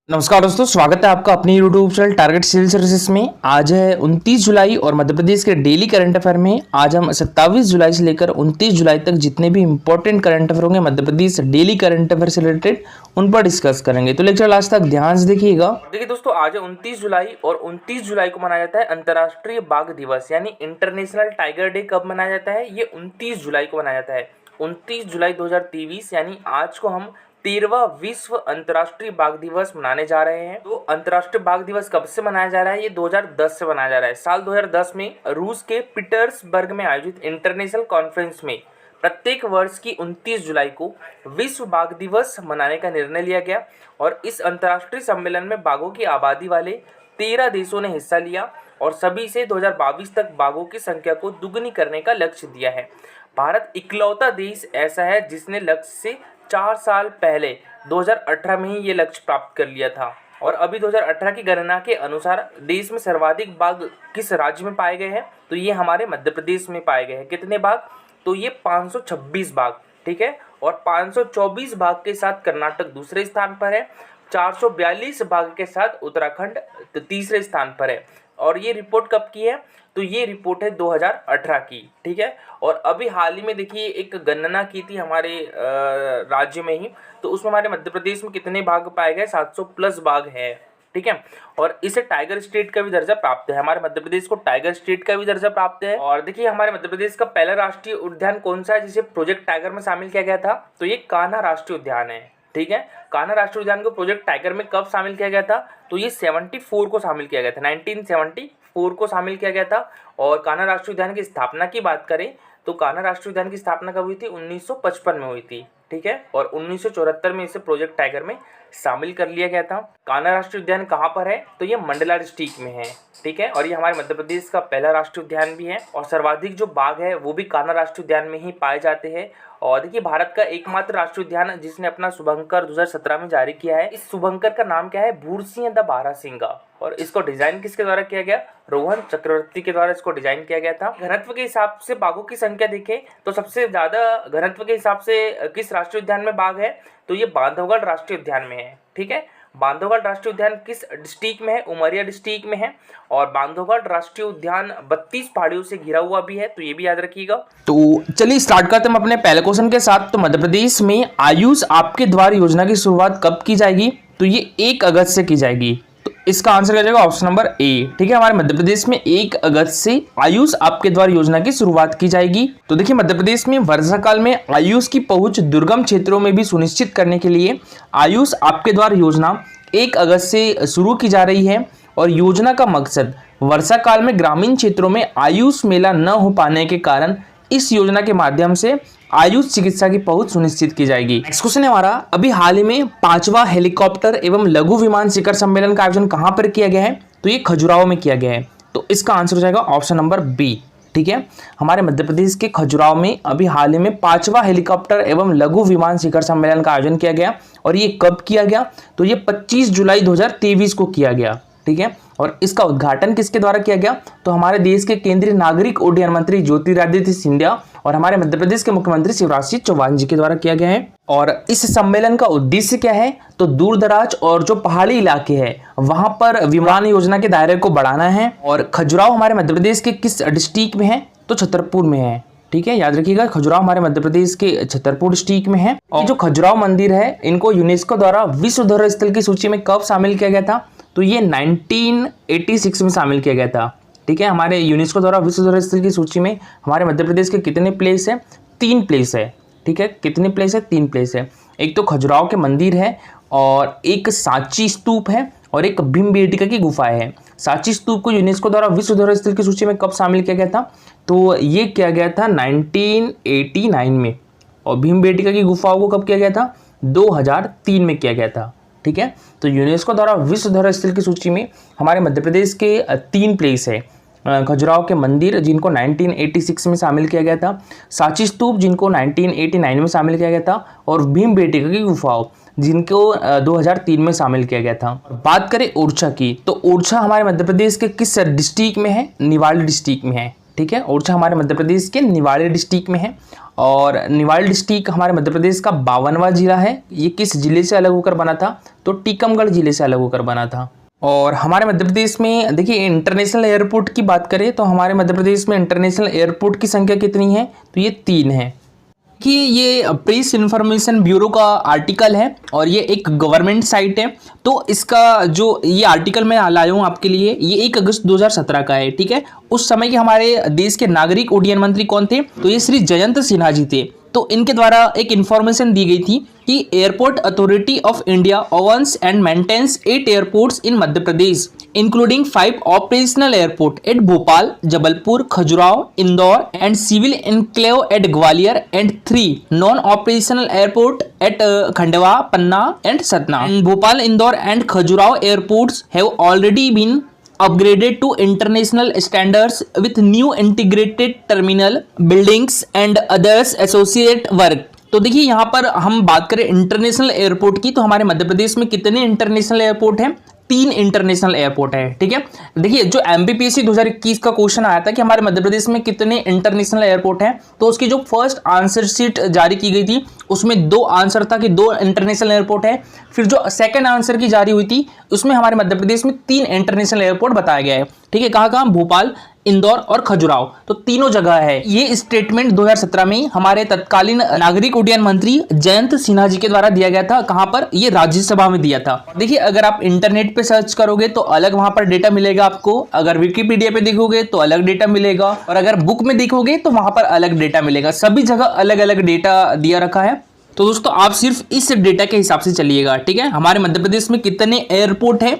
नमस्कार दोस्तों, स्वागत है आपका अपनी YouTube channel Target Civil Services में। आज है 29 जुलाई और मध्य प्रदेश के डेली करंट अफेयर में आज हम 27 जुलाई से लेकर 29 जुलाई तक जितने भी इंपॉर्टेंट करंट अफेयर होंगे Madhya Pradesh daily current affair से रिलेटेड उन पर डिस्कस करेंगे। तो लेक्चर लास्ट तक ध्यान से देखिएगा। देखिए दोस्तों, आज है 29 जुलाई और 29 जुलाई को मनाया जाता है अंतर्राष्ट्रीय बाघ दिवस यानी इंटरनेशनल टाइगर डे। कब मनाया जाता है? ये 29 जुलाई को मनाया जाता है। 29 जुलाई 2023 यानी आज को हम 13वां विश्व अंतर्राष्ट्रीय बाघ दिवस मनाने जा रहे हैं। तो अंतर्राष्ट्रीय बाघ दिवस कब से मनाया जा रहा है? ये 2010 से मनाया जा रहा है। साल 2010 में रूस के पीटर्सबर्ग में आयोजित इंटरनेशनल कॉन्फ्रेंस में प्रत्येक वर्ष की 29 जुलाई को विश्व बाघ दिवस मनाने का निर्णय लिया गया और इस अंतर्राष्ट्रीय सम्मेलन में बाघों की आबादी वाले 13 देशों ने हिस्सा लिया और सभी से 2022 तक बाघों की संख्या को दुगनी करने का लक्ष्य दिया है। भारत इकलौता देश ऐसा है जिसने लक्ष्य से 4 साल पहले 2018 में ही ये लक्ष्य प्राप्त कर लिया था। और अभी 2018 की गणना के अनुसार देश में सर्वाधिक बाघ किस राज्य में पाए गए हैं? तो ये हमारे मध्य प्रदेश में पाए गए हैं। कितने बाघ? तो ये 526 बाघ, ठीक है। और 524 बाघ के साथ कर्नाटक दूसरे स्थान पर है। 442 बाघ के साथ उत्तराखंड तीसरे स्थान पर है। और ये रिपोर्ट कब की है? तो ये रिपोर्ट है 2018 की, ठीक है। और अभी हाल ही में देखिए एक गणना की थी हमारे राज्य में ही, तो उसमें हमारे मध्य प्रदेश में कितने बाघ पाए गए? 700 प्लस बाघ है, ठीक है। और इसे टाइगर स्टेट का भी दर्जा प्राप्त है। हमारे मध्य प्रदेश को टाइगर स्टेट का भी दर्जा प्राप्त है। और देखिए हमारे मध्य प्रदेश का पहला राष्ट्रीय उद्यान कौन सा है जिसे प्रोजेक्ट टाइगर में शामिल किया गया था? तो ये कान्हा राष्ट्रीय उद्यान है, ठीक है। कान्हा राष्ट्रीय उद्यान को प्रोजेक्ट टाइगर में कब शामिल किया गया था? तो ये 74 को शामिल किया गया था, 1974 को शामिल किया गया था। और कान्हा राष्ट्रीय उद्यान की स्थापना की बात करें तो कान्हा राष्ट्रीय उद्यान की स्थापना कब हुई थी? 1955 में हुई थी, ठीक है। और 1974 में इसे प्रोजेक्ट टाइगर में शामिल कर लिया गया था। कान्हा राष्ट्रीय उद्यान कहाँ पर है? तो ये मंडला डिस्ट्रिक्ट में है, ठीक है। और ये हमारे मध्य प्रदेश का पहला राष्ट्रीय उद्यान भी है। और सर्वाधिक जो बाघ है वो भी कान्हा राष्ट्रीय उद्यान में ही पाए जाते हैं। और देखिए भारत का एकमात्र राष्ट्रीय उद्यान जिसने अपना शुभंकर 2017 में जारी किया है, इस शुभंकर का नाम क्या है? भूरसिंह द बारहसिंगा। और इसको डिजाइन किसके द्वारा किया गया? रोहन चक्रवर्ती के द्वारा इसको डिजाइन किया गया था। घनत्व के हिसाब से बाघों की संख्या देखें तो सबसे ज्यादा घनत्व के हिसाब से किस राष्ट्रीय उद्यान में बाघ है? तो ये बांधवगढ़ राष्ट्रीय उद्यान में है, ठीक है। बांधवगढ़ राष्ट्रीय उद्यान किस डिस्ट्रिक्ट में है? उमरिया डिस्ट्रिक्ट में है। और बांधवगढ़ राष्ट्रीय उद्यान 32 पहाड़ियों से घिरा हुआ भी है, तो ये भी याद रखिएगा। तो चलिए स्टार्ट करते हैं हम अपने पहले क्वेश्चन के साथ। तो मध्य प्रदेश में आयुष आपके द्वार योजना की शुरुआत कब की जाएगी? तो ये 1 अगस्त से की जाएगी। तो इसका आंसर हो जाएगा ऑप्शन नंबर ए, ठीक है। हमारे मध्य प्रदेश में 1 अगस्त से आयुष आपके द्वार योजना की शुरुआत की जाएगी। तो देखिए मध्य प्रदेश में वर्षा काल में आयुष की पहुंच दुर्गम क्षेत्रों में भी सुनिश्चित करने के लिए आयुष आपके द्वार योजना 1 अगस्त से शुरू की जा रही है। और योजना का मकसद वर्षा काल में ग्रामीण क्षेत्रों में आयुष मेला न हो पाने के कारण इस योजना के माध्यम से आयुष चिकित्सा की पहुंच सुनिश्चित की जाएगी। नेक्स्ट क्वेश्चन है हमारा, अभी हाल ही में 5वां हेलीकॉप्टर एवं लघु विमान शिखर सम्मेलन का आयोजन कहां पर किया गया है? तो ये खजुराहो में किया गया है। तो इसका आंसर हो जाएगा ऑप्शन नंबर बी, ठीक है। हमारे मध्य प्रदेश के खजुराहो में अभी हाल ही में 5वां हेलीकॉप्टर एवं लघु विमान शिखर सम्मेलन का आयोजन किया गया। और ये कब किया गया? तो ये 25 जुलाई 2023 को किया गया, ठीक है। और इसका उद्घाटन किसके द्वारा किया गया? तो हमारे देश के केंद्रीय नागरिक उड्डयन मंत्री ज्योतिरादित्य सिंधिया और हमारे मध्य प्रदेश के मुख्यमंत्री शिवराज सिंह चौहान जी के द्वारा किया गया है। और इस सम्मेलन का उद्देश्य क्या है? तो दूर दराज और जो पहाड़ी इलाके हैं वहां पर विमान योजना के दायरे को बढ़ाना है। और खजुराहो हमारे मध्य प्रदेश के किस डिस्ट्रिक्ट में है? तो छतरपुर में है, ठीक है। याद रखिएगा खजुराहो हमारे मध्य प्रदेश के छतरपुर डिस्ट्रिक्ट में है। और जो खजुराहो मंदिर है इनको यूनेस्को द्वारा विश्व धरोहर स्थल की सूची में कब शामिल किया गया था? तो ये 1986 में शामिल किया गया था, ठीक है। हमारे यूनेस्को द्वारा विश्व धरोहर स्थल की सूची में हमारे मध्य प्रदेश के कितने प्लेस है? 3 प्लेस है, ठीक है। कितने प्लेस है? 3 प्लेस है। एक तो खजुराहो के मंदिर है और एक सांची स्तूप है और एक भीमबेटका की गुफा है। सांची स्तूप को यूनेस्को द्वारा विश्व धरोहर स्थल की सूची में कब शामिल किया गया था? तो ये किया गया था 1989 में। और भीमबेटका की गुफाओं को कब किया गया था? 2003 में किया गया था, ठीक है। तो यूनेस्को द्वारा विश्व धरोहर स्थल की सूची में हमारे मध्य प्रदेश के 3 प्लेस है। खजुराहो के मंदिर जिनको 1986 में शामिल किया गया था, सांची स्तूप जिनको 1989 में शामिल किया गया था, और भीमबेटका की गुफाओं जिनको 2003 में शामिल किया गया था। बात करें ओरछा की, तो ओरछा हमारे मध्य प्रदेश के किस डिस्ट्रिक्ट में है? निवाड़ी डिस्ट्रिक्ट में है, ठीक है। ओरछा हमारे मध्य प्रदेश के निवाड़ी डिस्ट्रिक्ट में है और निवाड़ी डिस्ट्रिक्ट हमारे मध्य प्रदेश का 52वां जिला है। ये किस जिले से अलग होकर बना था? तो टीकमगढ़ जिले से अलग होकर बना था। और हमारे मध्य प्रदेश में देखिए इंटरनेशनल एयरपोर्ट की बात करें तो हमारे मध्य प्रदेश में इंटरनेशनल एयरपोर्ट की संख्या कितनी है? तो ये 3 है। कि ये प्रेस इन्फॉर्मेशन ब्यूरो का आर्टिकल है और ये एक गवर्नमेंट साइट है। तो इसका जो ये आर्टिकल मैं लाया हूँ आपके लिए, ये 1 अगस्त 2017 का है, ठीक है। उस समय के हमारे देश के नागरिक उड्डयन मंत्री कौन थे? तो ये श्री जयंत सिन्हा जी थे। तो इनके द्वारा एक इन्फॉर्मेशन दी गई थी कि Airport Authority of India owns and maintains 8 airports in Madhya Pradesh including 5 operational airport at Bhopal, Jabalpur, Khajuraho, Indore and civil enclave at Gwalior and 3 non operational airport at Khandwa, Panna and Satna. Bhopal, Indore and Khajuraho airports have already been upgraded to international standards with new integrated terminal buildings and others associate work। तो देखिए यहाँ पर हम बात करें international airport की, तो हमारे मध्य प्रदेश में कितने इंटरनेशनल एयरपोर्ट हैं? 3 इंटरनेशनल एयरपोर्ट है, ठीक है। देखिए जो MBPSC 2021 का क्वेश्चन आया था कि हमारे मध्य प्रदेश में कितने इंटरनेशनल एयरपोर्ट हैं, तो उसकी जो फर्स्ट आंसर शीट जारी की गई थी उसमें 2 आंसर था कि 2 इंटरनेशनल एयरपोर्ट है। फिर जो सेकंड आंसर की जारी हुई थी उसमें हमारे मध्य प्रदेश में 3 इंटरनेशनल एयरपोर्ट बताया गया है, ठीक है। कहाँ कहाँ? भोपाल, इंदौर और खजुराहो, तो तीनों जगह है। ये स्टेटमेंट 2017 में हमारे तत्कालीन नागरिक उड्डयन मंत्री जयंत सिन्हा जी के द्वारा दिया गया था। कहां पर? ये राज्यसभा में दिया था। देखिए अगर आप इंटरनेट पे सर्च करोगे तो अलग वहां पर डेटा मिलेगा आपको, अगर विकिपीडिया पे देखोगे तो अलग डेटा मिलेगा और अगर बुक में देखोगे तो वहां पर अलग डेटा मिलेगा। सभी जगह अलग अलग डेटा दिया रखा है। तो दोस्तों आप सिर्फ इस डेटा के हिसाब से चलिएगा, ठीक है। हमारे मध्य प्रदेश में कितने एयरपोर्ट है?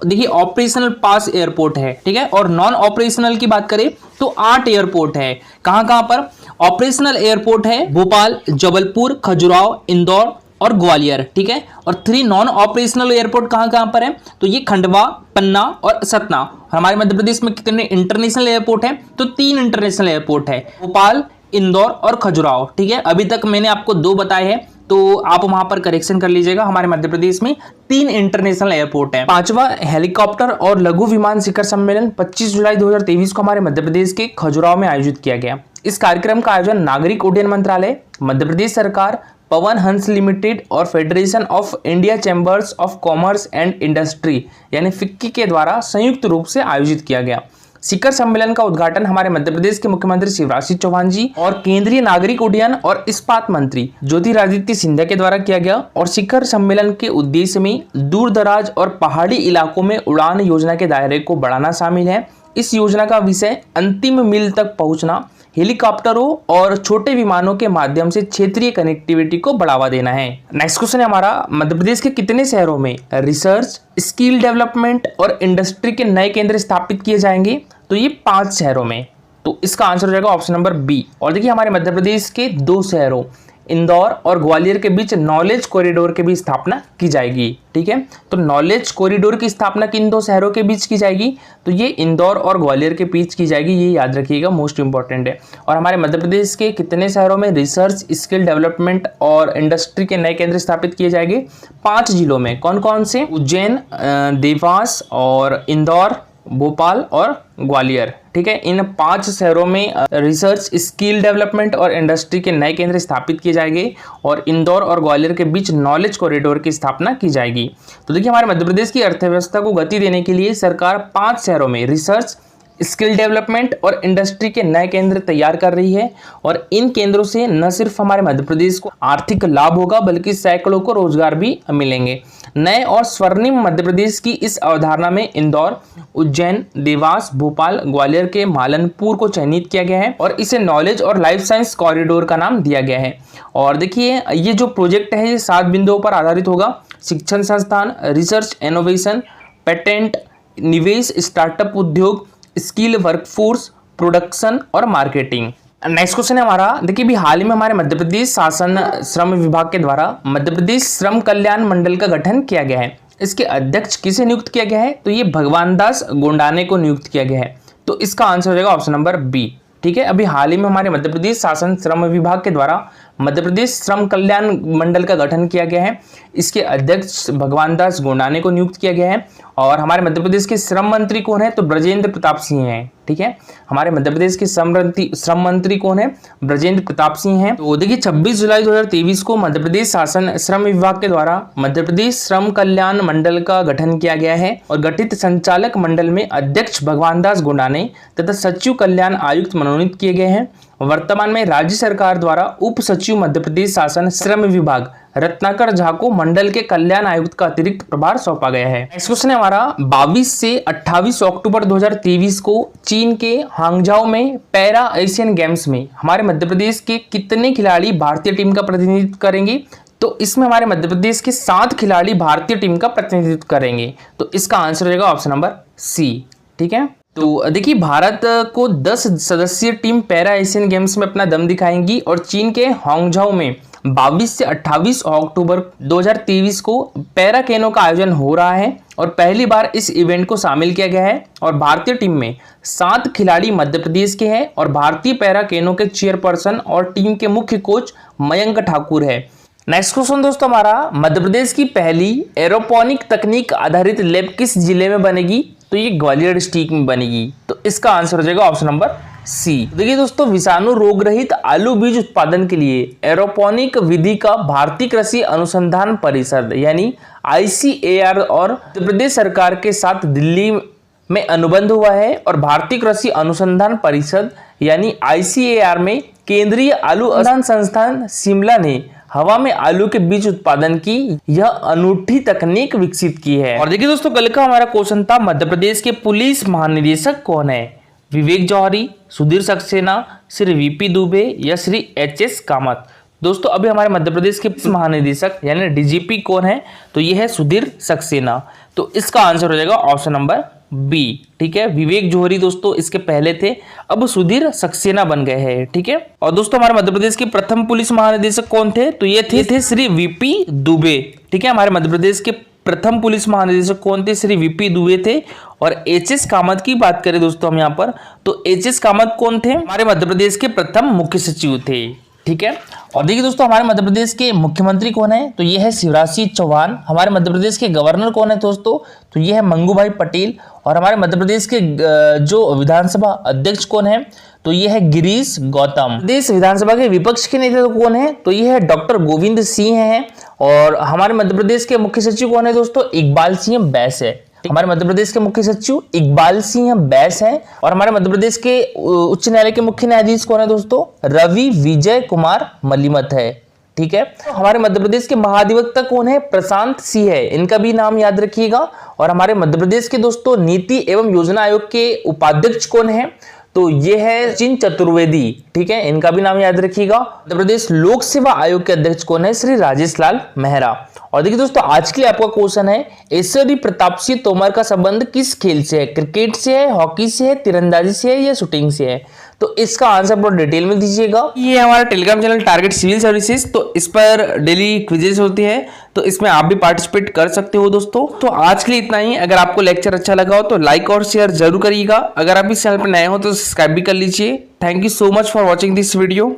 देखिए ऑपरेशनल पास एयरपोर्ट है, ठीक है। और नॉन ऑपरेशनल की बात करें तो 8 एयरपोर्ट है। कहां कहां पर? ऑपरेशनल एयरपोर्ट है भोपाल, जबलपुर, खजुराहो, इंदौर और ग्वालियर, ठीक है। और 3 नॉन ऑपरेशनल एयरपोर्ट कहां कहां पर है? तो ये खंडवा, पन्ना और सतना। हमारे मध्य प्रदेश में कितने इंटरनेशनल एयरपोर्ट है? तो 3 इंटरनेशनल एयरपोर्ट है, भोपाल, इंदौर और खजुराहो, ठीक है। अभी तक मैंने आपको 2 बताए हैं तो आप वहां पर करेक्शन कर लीजिएगा। हमारे मध्य प्रदेश में 3 इंटरनेशनल एयरपोर्ट है। 5वां हेलीकॉप्टर और लघु विमान शिखर सम्मेलन 25 जुलाई 2023 को हमारे मध्य प्रदेश के खजुराहो में आयोजित किया गया। इस कार्यक्रम का आयोजन नागरिक उड्डयन मंत्रालय, मध्य प्रदेश सरकार, पवन हंस लिमिटेड और federation of India chambers of commerce and industry यानी फिक्की के द्वारा संयुक्त रूप से आयोजित किया गया। शिखर सम्मेलन का उद्घाटन हमारे मध्य प्रदेश के मुख्यमंत्री शिवराज सिंह चौहान जी और केंद्रीय नागरिक उड्डयन और इस्पात मंत्री ज्योतिरादित्य सिंधिया के द्वारा किया गया। और शिखर सम्मेलन के उद्देश्य में दूर दराज और पहाड़ी इलाकों में उड़ान योजना के दायरे को बढ़ाना शामिल है। इस योजना का विषय अंतिम मील तक पहुंचना, हेलीकॉप्टरों और छोटे विमानों के माध्यम से क्षेत्रीय कनेक्टिविटी को बढ़ावा देना है। नेक्स्ट क्वेश्चन है हमारा, मध्य प्रदेश के कितने शहरों में रिसर्च, स्किल डेवलपमेंट और इंडस्ट्री के नए केंद्र स्थापित किए जाएंगे? तो ये 5 शहरों में। तो इसका आंसर हो जाएगा ऑप्शन नंबर बी। और देखिए हमारे मध्य प्रदेश के 2 शहरों इंदौर और ग्वालियर के बीच नॉलेज कॉरिडोर की भी स्थापना की जाएगी, ठीक है। तो नॉलेज कॉरिडोर की स्थापना किन 2 शहरों के बीच की जाएगी? तो ये इंदौर और ग्वालियर के बीच की जाएगी, ये याद रखिएगा, मोस्ट इंपॉर्टेंट है। और हमारे मध्य प्रदेश के कितने शहरों में रिसर्च, स्किल डेवलपमेंट और इंडस्ट्री के नए केंद्र स्थापित किए जाएंगे? 5 जिलों में। कौन कौन से? उज्जैन, देवास और इंदौर, भोपाल और ग्वालियर, ठीक है। इन 5 शहरों में रिसर्च, स्किल डेवलपमेंट और इंडस्ट्री के नए केंद्र स्थापित किए जाएंगे और इंदौर और ग्वालियर के बीच नॉलेज कॉरिडोर की स्थापना की जाएगी। तो देखिए हमारे मध्य प्रदेश की अर्थव्यवस्था को गति देने के लिए सरकार 5 शहरों में रिसर्च, स्किल डेवलपमेंट और इंडस्ट्री के नए केंद्र तैयार कर रही है। और इन केंद्रों से न सिर्फ हमारे मध्य प्रदेश को आर्थिक लाभ होगा बल्कि सैकड़ों को रोजगार भी मिलेंगे। नए और स्वर्णिम मध्य प्रदेश की इस अवधारणा में इंदौर, उज्जैन, देवास, भोपाल, ग्वालियर के मालनपुर को चयनित किया गया है और इसे नॉलेज और लाइफ साइंस कॉरिडोर का नाम दिया गया है। और देखिए ये जो प्रोजेक्ट है ये 7 बिंदुओं पर आधारित होगा: शिक्षण संस्थान, रिसर्च, इनोवेशन, पेटेंट, निवेश, स्टार्टअप उद्योग, स्किल वर्कफोर्स, प्रोडक्शन और मार्केटिंग। नेक्स्ट क्वेश्चन है हमारा, देखिए भी हाल ही में हमारे मध्य प्रदेश शासन श्रम विभाग के द्वारा मध्य प्रदेश श्रम कल्याण मंडल का गठन किया गया है। इसके अध्यक्ष किसे नियुक्त किया गया है? तो ये भगवान दास गोंडाने को नियुक्त किया गया है। तो इसका आंसर हो जाएगा ऑप्शन नंबर बी, ठीक है। अभी हाल ही में हमारे मध्य प्रदेश शासन श्रम विभाग के द्वारा मध्य प्रदेश श्रम कल्याण मंडल का गठन किया गया है। इसके अध्यक्ष भगवान दास गोंडाने को नियुक्त किया गया है। और हमारे मध्य प्रदेश के श्रम मंत्री कौन है? तो ब्रजेंद्र प्रताप सिंह हैं। ठीक है, हमारे मध्य प्रदेश के श्रम मंत्री कौन है? ब्रजेंद्र प्रताप सिंह हैं। तो देखिए 26 जुलाई 2023 को मध्य प्रदेश शासन श्रम विभाग के द्वारा मध्य प्रदेश श्रम कल्याण मंडल का गठन किया गया है और गठित संचालक मंडल में अध्यक्ष भगवान दास गोंडाने तथा सचिव कल्याण आयुक्त मनोनीत किए गए हैं। वर्तमान में राज्य सरकार द्वारा उप सचिव मध्य प्रदेश शासन श्रम विभाग रत्नाकर झा को मंडल के कल्याण आयुक्त का अतिरिक्त प्रभार सौंपा गया है। नेक्स्ट क्वेश्चन है हमारा 22 से 28 अक्टूबर 2023 को चीन के हांगझाओ में पैरा एशियन गेम्स में हमारे मध्य प्रदेश के कितने खिलाड़ी भारतीय टीम का प्रतिनिधित्व करेंगे? तो इसमें हमारे मध्य प्रदेश के 7 खिलाड़ी भारतीय टीम का प्रतिनिधित्व करेंगे। तो इसका आंसर हो जाएगा ऑप्शन नंबर सी। ठीक है, तो देखिए भारत को 10 सदस्यीय टीम पैरा एशियन गेम्स में अपना दम दिखाएंगी और चीन के हांगझाओ में 22 से 28 अक्टूबर 2023 को पैरा केनो का आयोजन हो रहा है और पहली बार इस इवेंट को शामिल किया गया है। और भारतीय टीम में 7 खिलाड़ी मध्य प्रदेश के हैं और भारतीय पैरा केनो के चेयरपर्सन और टीम के मुख्य कोच मयंक ठाकुर है। नेक्स्ट क्वेश्चन दोस्तों हमारा, मध्य प्रदेश की पहली एरोपोनिक तकनीक आधारित लैब किस जिले में बनेगी? तो ये ग्वालियर डिस्ट्रिक्ट में बनेगी। तो इसका आंसर हो जाएगा ऑप्शन नंबर सी। देखिए दोस्तों, विषाणु रोग रहित आलू बीज उत्पादन के लिए एरोपोनिक विधि का भारतीय कृषि अनुसंधान परिषद यानी ICAR और मध्य प्रदेश सरकार के साथ दिल्ली में अनुबंध हुआ है और भारतीय कृषि अनुसंधान परिषद यानी ICAR में केंद्रीय आलू अनुसंधान संस्थान शिमला ने हवा में आलू के बीज उत्पादन की यह अनूठी तकनीक विकसित की है। और देखिए दोस्तों, कल का हमारा क्वेश्चन था मध्य प्रदेश के पुलिस महानिदेशक कौन है? विवेक जौहरी, सुधीर सक्सेना, श्री VP दुबे या श्री HS कामत। दोस्तों अभी हमारे मध्य प्रदेश के महानिदेशक यानी DGP कौन है? तो ये है सुधीर सक्सेना। तो इसका आंसर हो जाएगा ऑप्शन नंबर बी। ठीक है, विवेक जौहरी दोस्तों इसके पहले थे, अब सुधीर सक्सेना बन गए हैं। ठीक है, और दोस्तों हमारे मध्य प्रदेश के प्रथम पुलिस महानिदेशक कौन थे? तो ये थे श्री VP दुबे। ठीक है, हमारे मध्य प्रदेश के प्रथम पुलिस महानिदेशक कौन थे? श्री VP दुबे थे। और HS कामत की बात करें दोस्तों हम यहाँ पर, तो HS कामत कौन थे? हमारे मध्य प्रदेश के प्रथम मुख्य सचिव थे। ठीक है, और देखिए दोस्तों हमारे मध्य प्रदेश के मुख्यमंत्री कौन है? तो ये है शिवराज सिंह चौहान। हमारे मध्य प्रदेश के गवर्नर कौन है दोस्तों? तो ये है मंगूभाई पटेल। और हमारे मध्य प्रदेश के जो विधानसभा अध्यक्ष कौन है? तो ये है गिरीश गौतम। प्रदेश विधानसभा के विपक्ष के नेता तो कौन है? तो ये है डॉक्टर गोविंद सिंह है। और हमारे मध्य प्रदेश के मुख्य सचिव कौन है दोस्तों? इकबाल सिंह बैस है। हमारे मध्य प्रदेश के मुख्य सचिव इकबाल सिंह बैस हैं। और हमारे मध्य प्रदेश के उच्च न्यायालय के मुख्य न्यायाधीश कौन है दोस्तों? रवि विजय कुमार मलिमत है। ठीक है, तो हमारे मध्य प्रदेश के महाधिवक्ता कौन है? प्रशांत सिंह है, इनका भी नाम याद रखिएगा। और हमारे मध्य प्रदेश के दोस्तों नीति एवं योजना आयोग के उपाध्यक्ष कौन है? तो ये है सचिन चतुर्वेदी। ठीक है, इनका भी नाम याद रखिएगा। मध्य प्रदेश लोक सेवा आयोग के अध्यक्ष कौन है? श्री राजेश लाल मेहरा। और देखिए दोस्तों आज के लिए आपका क्वेश्चन है, ऐश्वर्य प्रताप सिंह तोमर का संबंध किस खेल से है? क्रिकेट से है, हॉकी से है, तीरंदाजी से है या शूटिंग से है? तो इसका आंसर बहुत डिटेल में दीजिएगा। ये हमारा Telegram channel Target Civil Services, तो इस पर डेली क्विजेस होती है, तो इसमें आप भी पार्टिसिपेट कर सकते हो दोस्तों। तो आज के लिए इतना ही। अगर आपको लेक्चर अच्छा लगा हो तो लाइक और शेयर जरूर करिएगा। अगर आप इस चैनल पर नए हो तो सब्सक्राइब भी कर लीजिए। Thank you so much for watching this video.